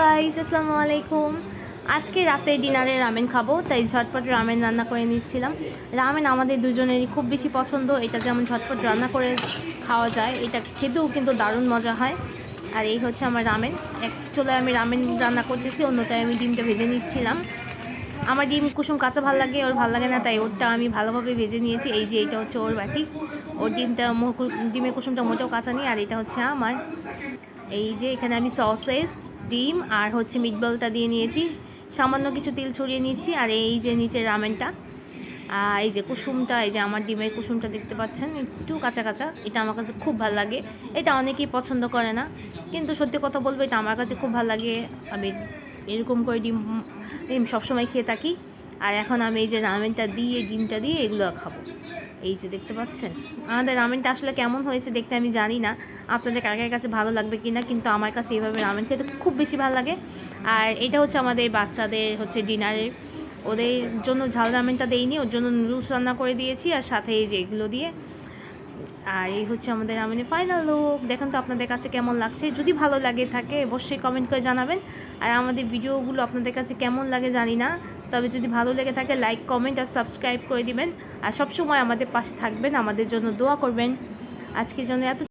Guys, আসসালামু আলাইকুম। আজকে রাতে ডিনারে রামেন খাবো, তাই ঝটপট রামেন রান্না করে নিচ্ছিলাম। রামেন আমাদের দুজনেরই খুব বেশি পছন্দ। এটা যেমন ঝটপট রান্না করে খাওয়া যায়, এটা খেতেও কিন্তু দারুণ মজা হয়। আর এই হচ্ছে আমার রামেন। এক চুলায় আমি রামেন রান্না করতেছি, অন্যটায় আমি ডিমটা ভেজে নিচ্ছিলাম। আমার ডিম কুসুম কাঁচা ভালো লাগে, ওর ভালো লাগে না, তাই ওরটা আমি ভালোভাবে ভেজে নিয়েছি। এই যে এইটা হচ্ছে ওর বাটি, ওর ডিমের কুসুমটা মোটেও কাঁচা নেই। আর এটা হচ্ছে আমার। এই যে এখানে আমি সসেস, ডিম আর হচ্ছে মিটবলটা দিয়ে নিয়েছি, সামান্য কিছু তেল ছড়িয়ে নিচ্ছি। আর এই যে নিচে রামেনটা, এই যে কুসুমটা, এই যে আমার ডিমের কুসুমটা দেখতে পাচ্ছেন, একটু কাঁচা কাঁচা। এটা আমার কাছে খুব ভালো লাগে। এটা অনেকেই পছন্দ করে না, কিন্তু সত্যি কথা বলবো এটা আমার কাছে খুব ভালো লাগে। আমি এরকম করে ডিম ডিম সবসময় খেয়ে থাকি। আর এখন আমি এই যে রামেনটা দিয়ে, ডিমটা দিয়ে এগুলো খাবো। এই যে দেখতে পাচ্ছেন আমাদের রামেনটা আসলে কেমন হয়েছে দেখতে আমি জানি না আপনাদের কার কাছে ভালো লাগবে কি না, কিন্তু আমার কাছে এইভাবে রামেন খেতে খুব বেশি ভালো লাগে। আর এটা হচ্ছে আমাদের বাচ্চাদের হচ্ছে ডিনারের, ওদের জন্য ঝাল রামেনটা দেইনি, ওর জন্য নুডলস রান্না করে দিয়েছি আর সাথে এই যে এগুলো দিয়ে। আর এই হচ্ছে আমাদের রামেনের ফাইনাল লুক। দেখেন তো আপনাদের কাছে কেমন লাগছে। যদি ভালো লাগে থাকে অবশ্যই কমেন্ট করে জানাবেন। আর আমাদের ভিডিওগুলো আপনাদের কাছে কেমন লাগে জানি না, তবে যদি ভালো লেগে থাকে লাইক, কমেন্ট আর সাবস্ক্রাইব করে দিবেন। আর সবসময় আমাদের পাশে থাকবেন, আমাদের জন্য দোয়া করবেন। আজকের জন্য এত